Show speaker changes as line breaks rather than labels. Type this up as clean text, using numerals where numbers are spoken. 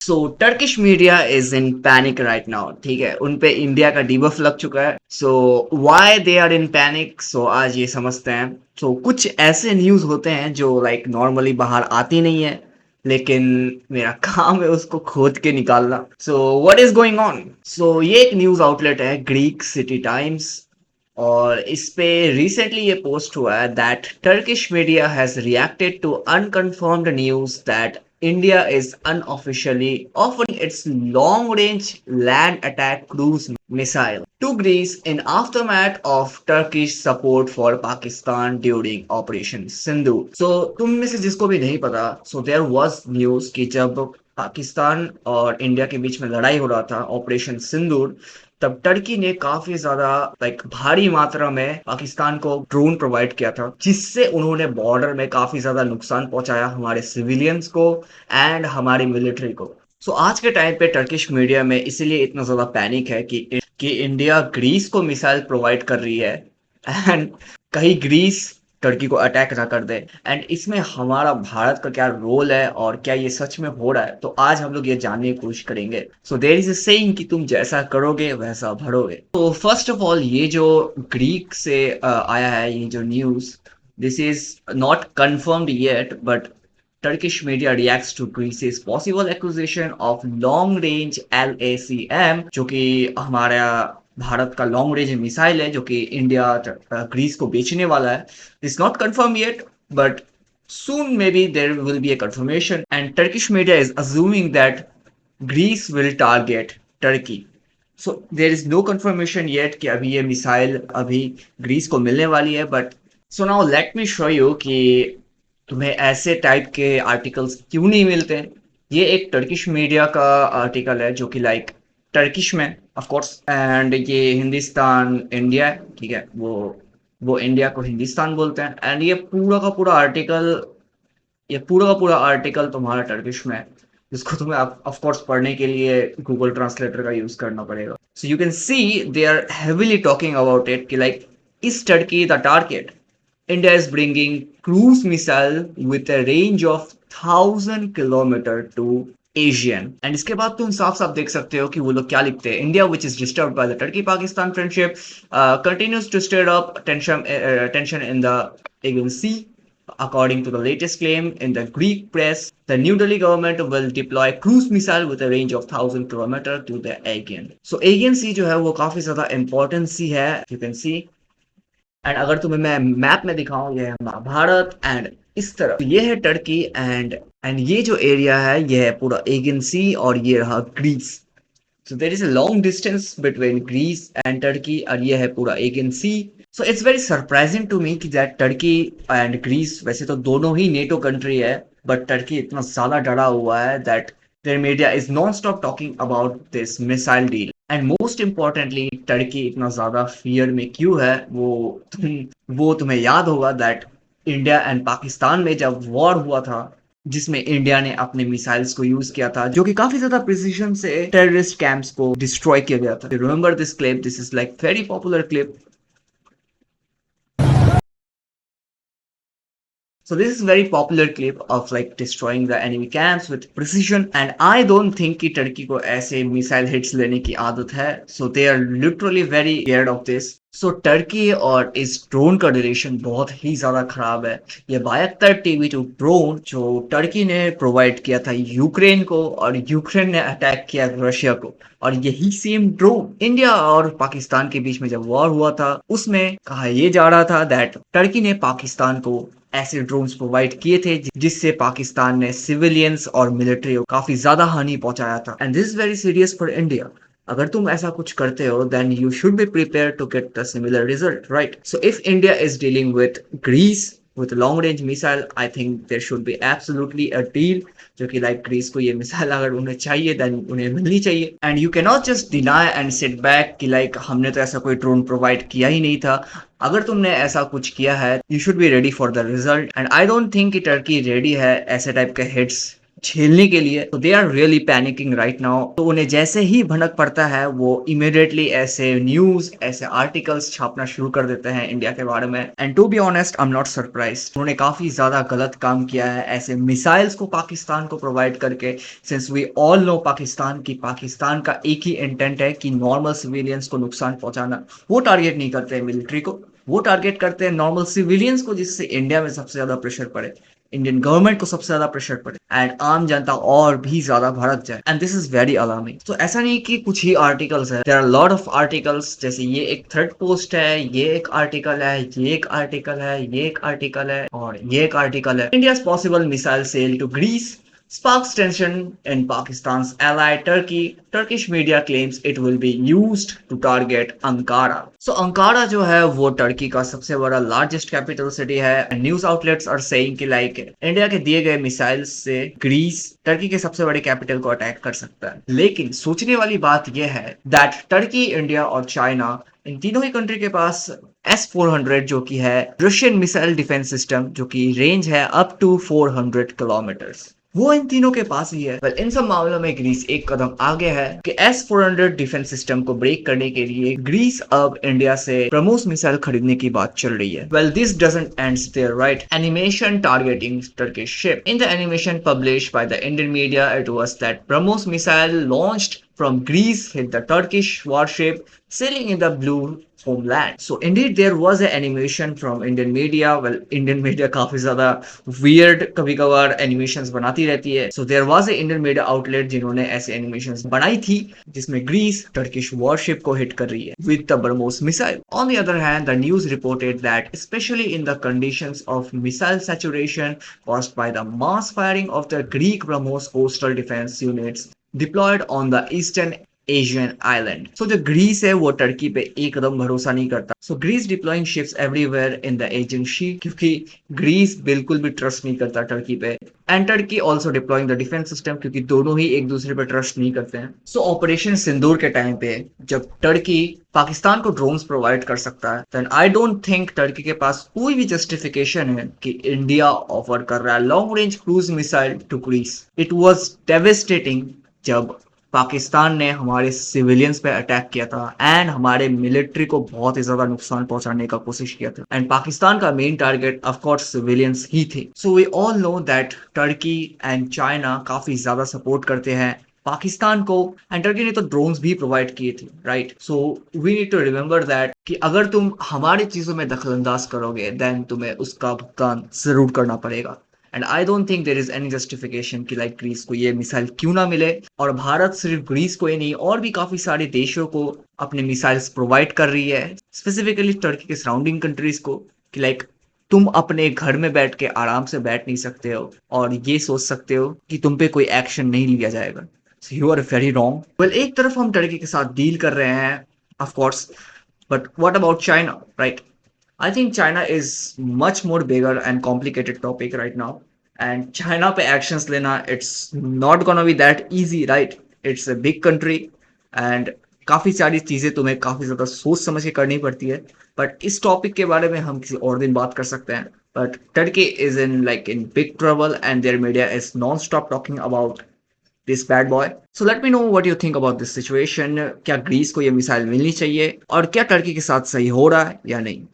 So Turkish media is in panic right now. ठीक है, उन पे इंडिया का डिबफ लग चुका है। So why they are in panic, so आज ये समझते हैं। सो कुछ ऐसे न्यूज होते हैं जो लाइक नॉर्मली बाहर आती नहीं है, लेकिन मेरा काम है उसको खोद के निकालना। So what is going on. So ये एक न्यूज आउटलेट है, ग्रीक सिटी टाइम्स, और इस पे रिसेंटली ये पोस्ट हुआ है that Turkish media has reacted to unconfirmed news that India is unofficially offering its long range land attack cruise missile to Greece in aftermath of Turkish support for Pakistan during Operation Sindoor. So तुम में से जिसको भी नहीं पता, so there was news कि जब पाकिस्तान और इंडिया के बीच में लड़ाई हो रहा था ऑपरेशन सिंदूर, तब टर्की ने काफी ज्यादा लाइक भारी मात्रा में पाकिस्तान को ड्रोन प्रोवाइड किया था, जिससे उन्होंने बॉर्डर में काफी ज्यादा नुकसान पहुंचाया हमारे सिविलियंस को एंड हमारी मिलिट्री को। सो आज के टाइम पे टर्किश मीडिया में इसीलिए इतना ज्यादा पैनिक है कि इंडिया ग्रीस को मिसाइल प्रोवाइड कर रही है एंड कहीं ग्रीस टर्की को अटैक ना कर दे। एंड इसमें हमारा भारत का क्या रोल है और क्या ये सच में हो रहा है, तो आज हम लोग ये जानने की कोशिश करेंगे। So there is a saying कि तुम जैसा करोगे वैसा भरोगे। तो फर्स्ट ऑफ ऑल, ये जो ग्रीक से आया है ये जो news, this is not confirmed yet, but Turkish media reacts to Greece's possible accusation of long range LACM, जो कि हमारा भारत का लॉन्ग रेंज मिसाइल है जो कि इंडिया ग्रीस को बेचने वाला है। It's not confirm yet, but soon maybe there will be a confirmation, and Turkish media is assuming that Greece will target Turkey. So there is no confirmation yet कि अभी ये मिसाइल अभी Greece को मिलने वाली है। But so now let me show you कि तुम्हें ऐसे टाइप के आर्टिकल्स क्यों नहीं मिलते हैं। ये एक टर्किश मीडिया का आर्टिकल है जो कि लाइक टर्किश में ऑफ कोर्स, एंड ये हिंदुस्तान इंडिया है। ठीक है, वो इंडिया को हिंदुस्तान बोलते हैं, एंड ये पूरा का पूरा आर्टिकल तुम्हारा टर्किश में है, जिसको तुम्हें ऑफ कोर्स पढ़ने के लिए गूगल ट्रांसलेटर का यूज करना पड़ेगा। So you can see they are heavily talking about it कि like is Turkey the target. India is bringing cruise missile with a range of 1,000 kilometer to Asian। And इसके बाद तुम साफ साफ देख सकते हो कि वो लोग क्या लिखते हैं। India which is disturb by the Turkey Pakistan friendship continues to stir up tension in the Aegean Sea। According to the latest claim in the Greek press, the New Delhi government will deploy cruise missile with a range of 1,000 kilometer to the Aegean। So Aegean Sea जो है वो काफी ज्यादा important सी है, you can see। And अगर तुम्हें मैं map में दिखाऊं, ये है महाभारत, एंड इस तरफ तो ये है टर्की, एंड ये जो एरिया है ये है पूरा एगियन सी, और ये रहा Greece. So there is a long distance between Greece and Turkey, और ये है पूरा Aegean Sea. So it's very surprising to me कि दैट टर्की एंड ग्रीस, वैसे तो दोनों ही नेटो कंट्री है, बट टर्की इतना ज्यादा डरा हुआ है that their media is non stop talking about this missile deal. And most importantly Turkey इतना ज्यादा फियर में क्यों है, वो तुम्हें याद होगा दैट इंडिया एंड पाकिस्तान में जब वॉर हुआ था, जिसमें इंडिया ने अपने मिसाइल्स को यूज किया था, जो कि काफी ज्यादा प्रिसीजन से टेररिस्ट कैंप्स को डिस्ट्रॉय किया गया था। Remember this clip, this is like very popular clip. So this is very popular clip of like destroying the enemy camps with precision, and I don't think कि Turkey को ऐसे missile hits लेने की आदत है। So they are literally very scared of this। So Turkey और इस drone का रिलेशन बहुत ही ज्यादा खराब है। ये बायक्तर TB2 ड्रोन जो टर्की ने प्रोवाइड किया था यूक्रेन को, और यूक्रेन ने अटैक किया रशिया को, और यही सेम ड्रोन इंडिया और पाकिस्तान के बीच में जब वॉर हुआ था उसमें कहा यह जा रहा था दैट टर्की ने पाकिस्तान को ऐसे ड्रोन्स प्रोवाइड किए थे जिससे पाकिस्तान ने सिविलियंस और मिलिट्री को काफी ज्यादा हानि पहुंचाया था। And this is very serious for India. अगर तुम ऐसा कुछ करते हो then you should be prepare to get the similar result, right. So if India is dealing with Greece with long range missile, I think there should be absolutely a deal जो कि like Greece को ये missile अगर उन्हें चाहिए then उन्हें मिलनी चाहिए। And you can not just deny and sit back कि लाइक हमने तो ऐसा कोई ड्रोन प्रोवाइड किया ही नहीं था। अगर तुमने ऐसा कुछ किया है, you should be ready for the result, and I don't think कि टर्की रेडी है ऐसे टाइप के हिट्स झेलने के लिए, तो they are really panicking right now. तो उन्हें जैसे ही भनक पड़ता है वो इमीडिएटली ऐसे न्यूज, ऐसे आर्टिकल्स छापना शुरू कर देते हैं इंडिया के बारे में। And to be honest, I am not surprise. उन्होंने काफी ज्यादा गलत काम किया है ऐसे मिसाइल्स को पाकिस्तान को प्रोवाइड करके। Since we all know Pakistan का एक ही इंटेंट है कि नॉर्मल सिविलियंस को नुकसान पहुंचाना। वो टारगेट नहीं करते हैं मिलिट्री को, वो टारगेट करते हैं नॉर्मल सिविलियंस को, जिससे इंडिया में सबसे ज्यादा प्रेशर पड़े, इंडियन गवर्नमेंट को सबसे ज्यादा प्रेशर पड़े एंड आम जनता और भी ज्यादा भड़क जाए। And this is very alarming. तो ऐसा नहीं कि कुछ ही आर्टिकल्स है, there are lot of articles. जैसे ये एक थ्रेड पोस्ट है, ये एक आर्टिकल है, ये एक आर्टिकल है, ये एक आर्टिकल है और ये एक आर्टिकल है। India's possible missile sale to Greece sparks tension in Pakistan's ally Turkey. Turkish media claims it will be used to target Ankara. So Ankara जो है वो टर्की का सबसे बड़ा लार्जेस्ट कैपिटल सिटी है। न्यूज आउटलेट्स आर सेइंग कि like India के दिए गए मिसाइल्स से ग्रीस टर्की के सबसे बड़े कैपिटल को अटैक कर सकता है। लेकिन सोचने वाली बात यह है दैट टर्की, इंडिया और चाइना, इन तीनों ही कंट्री के पास S-400 जो कि है रशियन मिसाइल डिफेंस सिस्टम, जो कि रेंज है अप टू 400 किलोमीटर्स, वो इन तीनों के पास ही है। well, इन सब मामलों में ग्रीस एक कदम आगे है कि S-400 डिफेंस सिस्टम को ब्रेक करने के लिए ग्रीस अब इंडिया से ब्रह्मोस मिसाइल खरीदने की बात चल रही है। Well, this doesn't ends there, right? Animation targeting Turkish ship. In the animation published by the Indian media, it was that BrahMos missile launched from Greece hit the Turkish warship sailing in the blue homeland. So indeed there was an animation from Indian media. Well, Indian media काफी ज्यादा weird कभी कभार animations बनाती रहती है। So there was a Indian media outlet जिन्होंने ऐसे animations बनाई थी जिसमें ग्रीस टर्किश warship को hit कर रही है with the BrahMos missile. On the other hand, the news reported that especially in the conditions of missile saturation caused by the mass firing of the Greek BrahMos coastal defense units deployed on the eastern Aegean island. So जो Greece है वो Turkey पे एकदम भरोसा नहीं करता। So Greece deploying ships everywhere in the Aegean sea, क्योंकि Greece बिल्कुल भी ट्रस्ट नहीं करता टर्की पे। And Turkey also deploying the defence system, क्योंकि दोनों ही एक दूसरे पे ट्रस्ट नहीं करते हैं। सो ऑपरेशन सिंदूर के टाइम पे जब टर्की पाकिस्तान को ड्रोन्स प्रोवाइड कर सकता है, then I don't think Turkey के पास कोई भी जस्टिफिकेशन है कि इंडिया ऑफर कर रहा है long range cruise missile to Greece. It was devastating जब पाकिस्तान ने हमारे सिविलियंस पे अटैक किया था एंड हमारे मिलिट्री को बहुत ही ज्यादा नुकसान पहुंचाने का कोशिश किया था। एंड पाकिस्तान का main target of course civilians ही थे। So we all know that Turkey and China काफी ज्यादा सपोर्ट करते हैं पाकिस्तान को। एंड टर्की ने तो ड्रोन्स भी प्रोवाइड किए थे, right? So we need to remember that कि अगर तुम हमारी चीजों में दखलंदाज करोगे देन तुम्हें उसका भुगतान जरूर करना पड़ेगा। And I don't think there is any justification कि लाइक ग्रीस को ये मिसाइल क्यों ना मिले। और भारत सिर्फ ग्रीस को ही नहीं और भी काफी सारे देशों को अपने मिसाइल्स प्रोवाइड कर रही है, स्पेसिफिकली टर्की के सराउंडिंग कंट्रीज को, कि लाइक तुम अपने घर में बैठ के आराम से बैठ नहीं सकते हो और ये सोच सकते हो कि तुम पे कोई एक्शन नहीं लिया जाएगा। So you are very wrong. Well, एक तरफ हम टर्की के साथ डील कर रहे हैं of course, but what about China, right? I think China is much more bigger and complicated topic right now. And China पे actions लेना, it's not gonna be that easy, right? It's a big country and काफी सारी चीजें तुम्हें काफी ज्यादा सोच समझ के करनी पड़ती है। बट इस टॉपिक के बारे में हम किसी और दिन बात कर सकते हैं। But Turkey is in big trouble and their media is non stop talking about this bad boy. So let me know what you think about this situation. क्या ग्रीस को ये मिसाइल मिलनी चाहिए और क्या टर्की के साथ सही हो रहा है या नहीं?